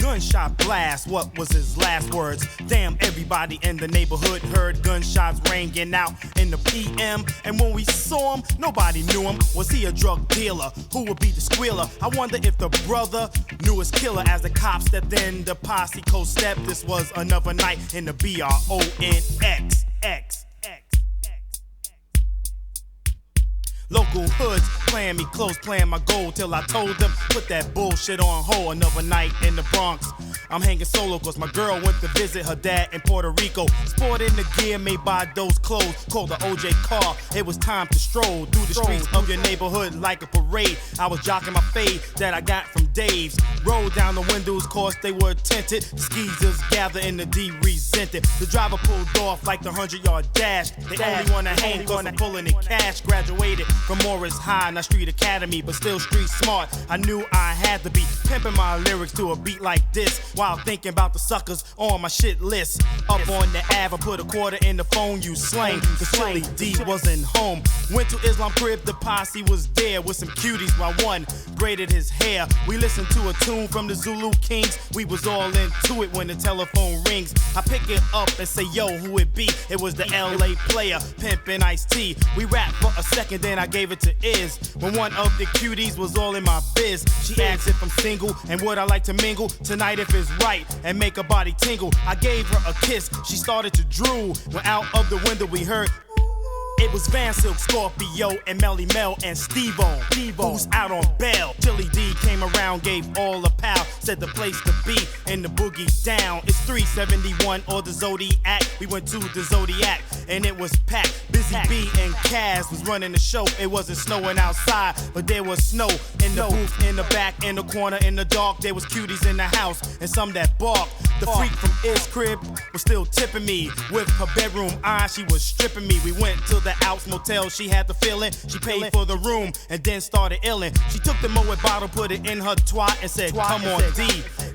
gunshot blast. What was his last words? Damn, everybody in the neighborhood heard gunshots ringing out in the PM. And when we saw him, nobody knew him. Was he a drug dealer? Who would be the squealer? I wonder if the brother knew his killer. As the cops stepped in, the posse co-stepped. This was another night in the Bronx. Local hoods playing me close, playing my goal till I told them put that bullshit on hold. Another night in the Bronx. I'm hanging solo cause my girl went to visit her dad in Puerto Rico. Sporting the gear made by those clothes, called the OJ car. It was time to stroll through the streets of your neighborhood like a parade. I was jocking my fade that I got from Dave's. Rolled down the windows cause they were tinted. The skeezers gather in the D resented. The driver pulled off like the 100-yard dash. They only wanna hang cause I'm pulling in cash. Graduated from Morris High, not Street Academy, but still street smart. I knew I had to be pimping my lyrics to a beat like this while thinking about the suckers on my shit list. Up on the Ave, I put a quarter in the phone, you slang. Cause Chili D wasn't home. Went to Islam crib, the posse was there with some cuties while one braided his hair. We listened to a tune from the Zulu Kings. We was all into it when the telephone rings. I pick it up and say, yo, who it be? It was the LA player, Pimpin' Ice-T. We rapped for a second, then I gave it to Iz. When one of the cuties was all in my biz, she asked if I'm single and would I like to mingle tonight if it's right and make her body tingle. I gave her a kiss, she started to drool. When out of the window we heard, it was Van Silk, Scorpio, and Melly Mel and Steve-O, who's out on bail. Chili D came around, gave all a pal, said the place to be in the boogie down. It's 371 or the Zodiac. We went to the Zodiac and it was packed. Busy B and Kaz was running the show. It wasn't snowing outside, but there was snow in the booth, in the back, in the corner, in the dark. There was cuties in the house and some that barked. The freak from Iz's crib was still tipping me. With her bedroom eyes, she was stripping me. We went to the Alps Motel, she had the feeling. She paid for the room and then started illin'. She took the Moet bottle, put it in her twat and said, come on D,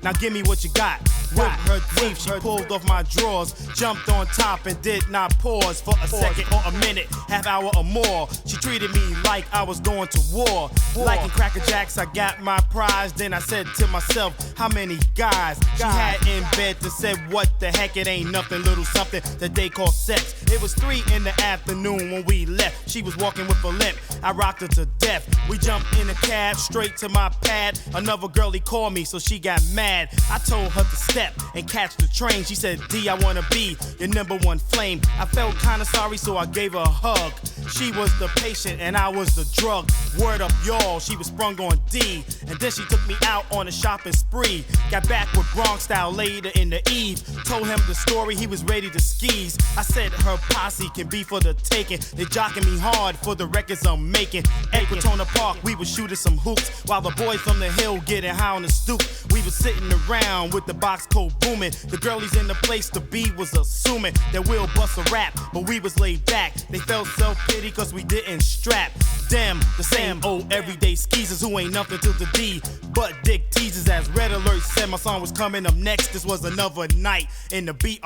now give me what you got. With her teeth, she pulled off my drawers, jumped on top and did not pause for a second or a minute, half hour or more. She treated me like I was going to war. Like in Cracker Jacks, I got my prize. Then I said to myself, how many guys she had in bed that said, what the heck, it ain't nothing, little something that they call sex. It was 3 in the afternoon when we left. She was walking with a limp, I rocked her to death. We jumped in a cab straight to my pad. Another girlie called me, so she got mad. I told her to step and catch the train. She said, D, I wanna be your #1 flame. I felt kinda sorry, so I gave her a hug. She was the patient and I was the drug. Word up, y'all, she was sprung on D. And then she took me out on a shopping spree. Got back with Bronx style later in the eve. Told him the story, he was ready to skis. I said her posse can be for the taking. They jocking me hard for the records I'm making. At Crotona Park, we was shooting some hoops while the boys from the hill getting high on the stoop. We was sitting around with the box coat booming. The girlies in the place to be was assuming that we'll bust a rap, but we was laid back. They felt self-pity cause we didn't strap. Them, the same old everyday skeezers who ain't nothing to the D but dick teasers. As Red Alert said, my song was coming up next. This was another night in the Bronx.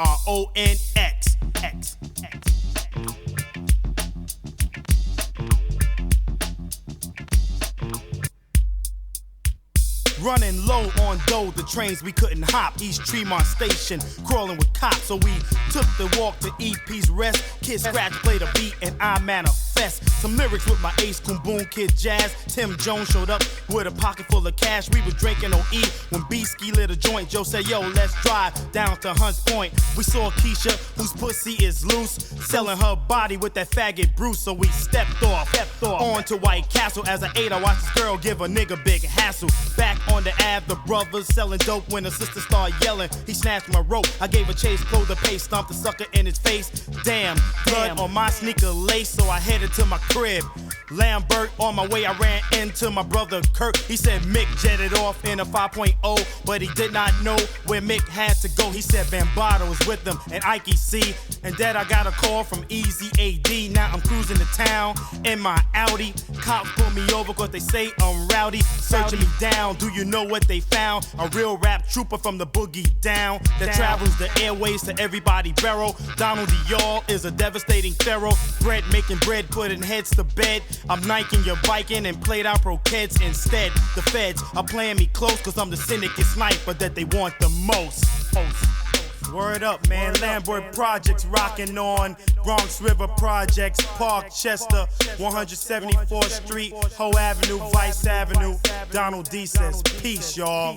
Running low on dough, the trains we couldn't hop. East Tremont Station, crawling with cops. So we took the walk to EP's Rest. Kid Scratch played a beat and I manifest. Some lyrics with my ace, Coon Boom Kid Jazz. Tim Jones showed up with a pocket full of cash. We was drinking OE when B-Ski lit a joint. Joe said, yo, let's drive down to Hunts Point. We saw Keisha, whose pussy is loose, selling her body with that faggot Bruce. So we stepped off on to White Castle. As I ate, I watched this girl give a nigga big hassle. Back on the Ave, the brothers selling dope. When the sister started yelling, he snatched my rope. I gave a chase, pulled the pace, stomped the sucker in his face. Damn, blood on my sneaker lace, so I headed to my crib. Lambert, on my way, I ran into my brother Kirk. He said Mick jetted off in a 5.0, but he did not know where Mick had to go. He said Bambaataa was with him and Ike C. And that I got a call from Easy AD. Now I'm cruising to town in my Audi. Cops pull me over cause they say I'm rowdy. Searching me down, do you know what they found? A real rap trooper from the boogie down that travels the airways to everybody barrel. Donald Dior is a devastating pharaoh. Bread making bread, putting heads to bed. I'm Niking, you're biking, and played out croquettes instead. The feds are playing me close cause I'm the cynic and sniper that they want the most. Word up, man. Lambert Projects rocking on. Bronx River Projects, Park, Chester, 174th Street, Ho Avenue, Vice Avenue. Donald D says, peace, y'all.